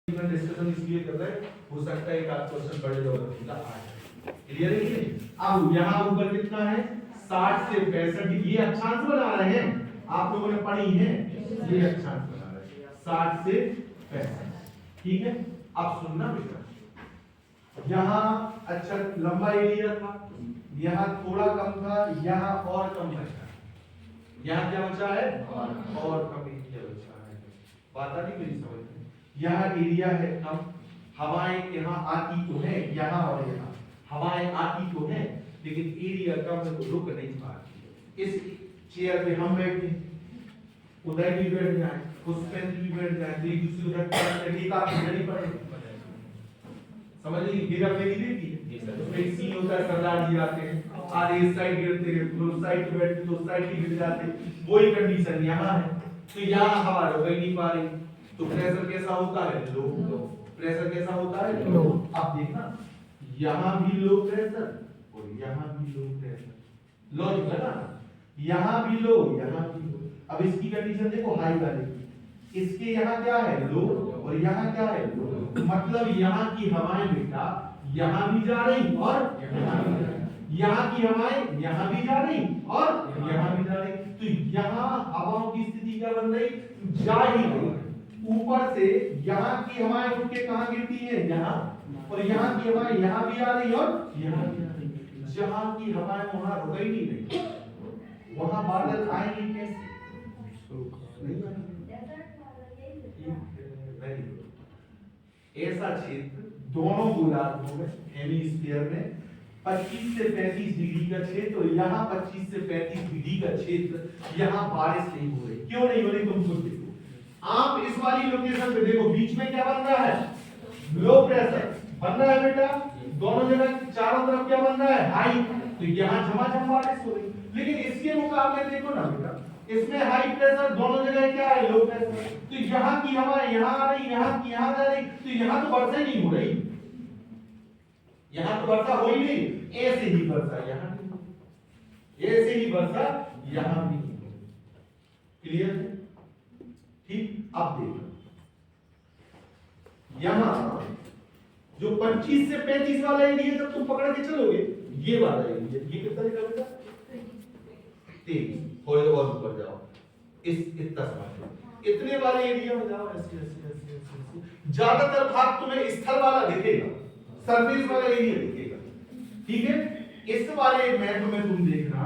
Discussion इसलिए कर रहे हैं, हो सकता है एक आध क्वेश्चन बड़े लेवल का आ जाए। क्लियर है कि अब यहाँ ऊपर कितना है 60 से 65, ये अक्षांश बना रहे हैं, आप लोगों ने पढ़ी है, ये अक्षांश बना रहे हैं 60 से 65। ठीक है, अब सुनना बेटा, यहाँ अच्छा लंबा एरिया था, यहाँ थोड़ा कम था, यहाँ और कम बचा, यहाँ क्या बचा है और कम एरिया बचा है। बात आ रही मेरी समझ में? यहाँ एरिया है कम, हवाएं यहाँ आती तो है, यहाँ और यहाँ हवाएं आती तो है, लेकिन एरिया कम है तो रुक नहीं पाती। इस चेयर पे हम बैठे, उधर भी बैठ जाए, उस पे भी बैठ जाए, तो एक दूसरे उधर एक आप नहीं पड़े, समझ लीजिए गिरा फेरी देती है, उसमें एक सीन होता है, सरदार जी आते हैं, आधे इस साइड गिरते हैं, उस साइड पे बैठते तो उस साइड पे गिर जाते, वही कंडीशन यहाँ है। तो यहाँ हवा रुक ही नहीं पा रही, तो प्रेशर कैसा होता है लो, प्रेशर कैसा होता है लो। अब देखना यहाँ भी लो प्रेशर और यहाँ भी लो प्रेशर, लॉजिक है ना, यहाँ भी लो यहाँ भी लो। अब इसकी कंडीशन देखो हाई वाले, इसके यहाँ क्या है लो और यहाँ क्या है लो, मतलब यहाँ की हवाएं बेटा यहाँ भी जा रही और यहाँ भी जा रही, यहाँ की हवाएं यहाँ भी जा रही और यहाँ भी जा रही, तो यहाँ हवाओं की स्थिति क्या बन रही, जा ही रही। ऊपर से यहाँ की हवाएं उठ के कहाँ गिरती है यहाँ, और यहाँ की हवाएं यहाँ भी आ रही और यहाँ भी आ रही, जहाँ की हवाएं वहां रुक ही नहीं रही, वहां बादल आएंगे कैसे, ऐसा क्षेत्र दोनों गोलार्धों में हेमिस्फीयर में 25 से 35 डिग्री का क्षेत्र और यहाँ 25 से 35 डिग्री का क्षेत्र, यहाँ बारिश नहीं हो रही। क्यों नहीं हो रही तुम खुद देखो, आप इस वाली लोकेशन पे देखो, बीच में क्या बन रहा है लो प्रेशर बन रहा है बेटा, दोनों जगह चारों तरफ क्या बन रहा है हाई, तो यहाँ झमाझम बारिश हो रही। लेकिन इसके मुकाबले देखो ना बेटा, इसमें हाई प्रेशर, दोनों जगह क्या है लो प्रेशर, तो यहाँ की हवा यहाँ आ रही, यहाँ की यहाँ जा रही, तो यहाँ तो वर्षा नहीं हो रही, यहाँ तो वर्षा हो ही नहीं, ऐसे ही वर्षा यहाँ नहीं, ऐसे ही वर्षा यहाँ भी नहीं। क्लियर है? ठीक, अब देखो यहां जो 25 से 35 वाला एरिया जब तुम पकड़ के चलोगे, ये वाला एरिया ये कितना निकलेगा 23, थोड़े और ऊपर जाओ, इस इतना समझ, इतने वाले एरिया में जाओ, ऐसे ऐसे ऐसे ऐसे, ज्यादातर भाग तुम्हें स्थल वाला दिखेगा, सरफेस वाला एरिया दिखेगा। ठीक है, इस वाले मैप में तुम देखना,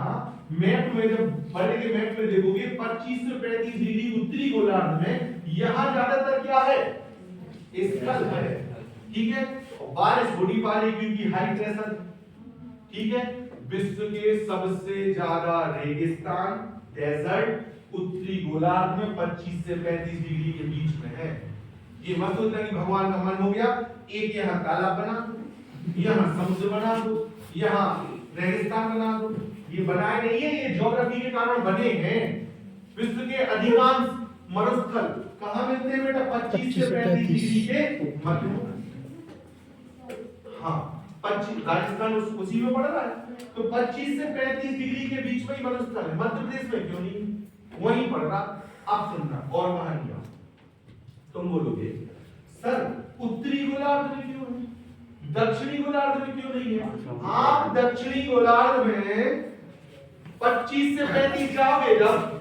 मैप में जब बड़े के मैप में देखोगे 25 से 35 डिग्री उत्तरी गोलार्ध में यहां ज्यादातर क्या है स्थल है। ठीक है, बारिश हो नहीं पा रही क्योंकि हाई प्रेशर। ठीक है, विश्व के सबसे ज्यादा रेगिस्तान डेजर्ट उत्तरी गोलार्ध में 25 से 35 डिग्री के बीच में है। ये मत सोचना कि भगवान का मन हो गया एक यहाँ तालाब बना दो, यहाँ समुद्र बना दो, यहाँ रेगिस्तान बना दो, ये बनाए नहीं है, ये ज्योग्राफी के कारण बने हैं। विश्व के अधिकांश मरुस्थल कहाँ मिलते हैं बेटा 25 से 35 डिग्री के मध्य में। हाँ, 25 राजस्थान उसी में पड़ रहा है, तो 25 से 35 डिग्री के बीच में ही मरुस्थल है। मध्य प्रदेश में क्यों नहीं, वहीं पड़ रहा। अब सुनना और कहानियां, तुम बोलोगे सर उत्तरी गोलार्ध में क्यों है, दक्षिणी गोलार्ध में क्यों नहीं है। आप दक्षिणी गोलार्ध में 25 से 35 जाओगे, जब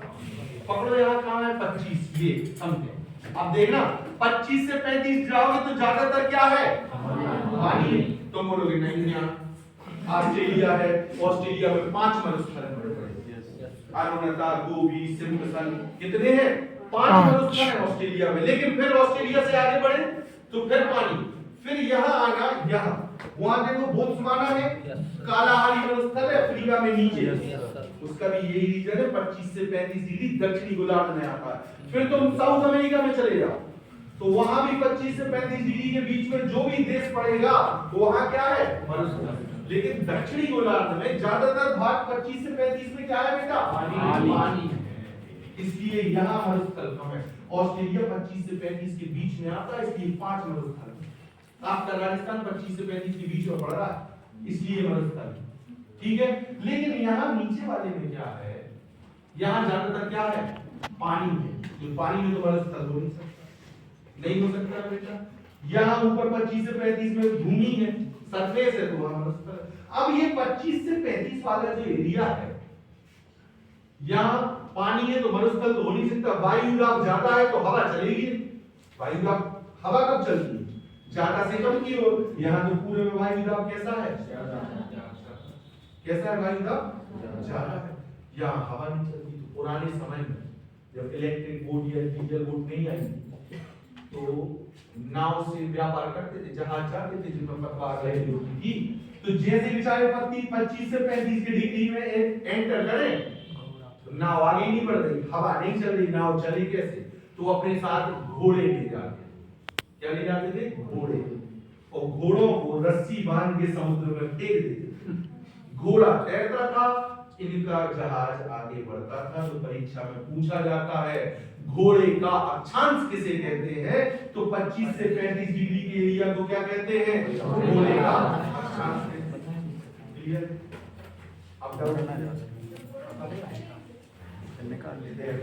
पकड़ो यहाँ कहाँ है 25, ये समझे। अब देखना 25 से 35 जाओगे तो ज्यादातर क्या है पानी। तुम बोलोगे नहीं, यहाँ ऑस्ट्रेलिया है, ऑस्ट्रेलिया में 5 मरुस्थल है, अरुणता, गोबी, सिम्पसन, कितने हैं 5 मरुस्थल है ऑस्ट्रेलिया में। लेकिन फिर ऑस्ट्रेलिया से आगे बढ़े तो फिर पानी, फिर यहाँ आना, यहाँ वहां देखो बोत्सवाना है, कालाहारी मरुस्थल है अफ्रीका में नीचे, उसका भी यही रीजन है 25 से 35 डिग्री दक्षिणी गोलार्ध में आता है। फिर तुम साउथ अमेरिका में चले जाओ तो वहां भी 25 से 35 डिग्री के बीच में जो भी देश पड़ेगा वहां क्या है मरुस्थल। लेकिन दक्षिणी गोलार्ध में ज्यादातर भाग 25 से 35 में क्या है बेटा पानी है, इसलिए यहाँ मरुस्थल कम है। ऑस्ट्रेलिया 25 से 35 के बीच में आता है, इसलिए 5 मरुस्थल। आपका राजस्थान 25 से 35 के बीच में पड़ रहा है, इसलिए मरुस्थल। ठीक है, लेकिन यहाँ नीचे वाले में क्या है, यहाँ ज्यादातर क्या है पानी है, जो पानी में तो मरुस्थल हो नहीं सकता, नहीं हो सकता बेटा। यहाँ ऊपर 25 से 35 में भूमि है, सरफेस है, तो वहां मरुस्थल है। अब ये 25 से 35 वाला जो एरिया है, यहाँ पानी है तो मरुस्थल तो हो नहीं सकता। वायु दाब जाता है तो हवा चलेगी नहीं। वायु दाब, हवा कब चलती है? ज्यादा से कम की ओर। यहाँ तो पूरे में वायु दाब कैसा है? कैसा है वायु दाब? ज्यादा है। यहाँ हवा नहीं चलती। तो पुराने समय में जब इलेक्ट्रिक बोट या डीजल बोट नहीं आई तो नाव से व्यापार करते थे, जहाज जाते थे जिनमें पतवार लगी होती थी। तो जैसे बेचारे पत्ती 25 से 35 की डिग्री में एंटर करें तो नाव आगे नहीं बढ़ रही, हवा नहीं चल रही, नाव चले कैसे? तो अपने साथ घोड़े ले जाते। क्या ले जाते थे? घोड़े। और घोड़ों को रस्सी बांध के समुद्र में फेंक देते। घोड़ा तैरता था, इनका जहाज आगे बढ़ता था। तो परीक्षा में पूछा जाता है घोड़े का अक्षांश किसे कहते हैं? तो 25 से 35 डिग्री के एरिया को क्या कहते हैं? घोड़े का अक्षांश। क्लियर? अब निकाल लेते हैं।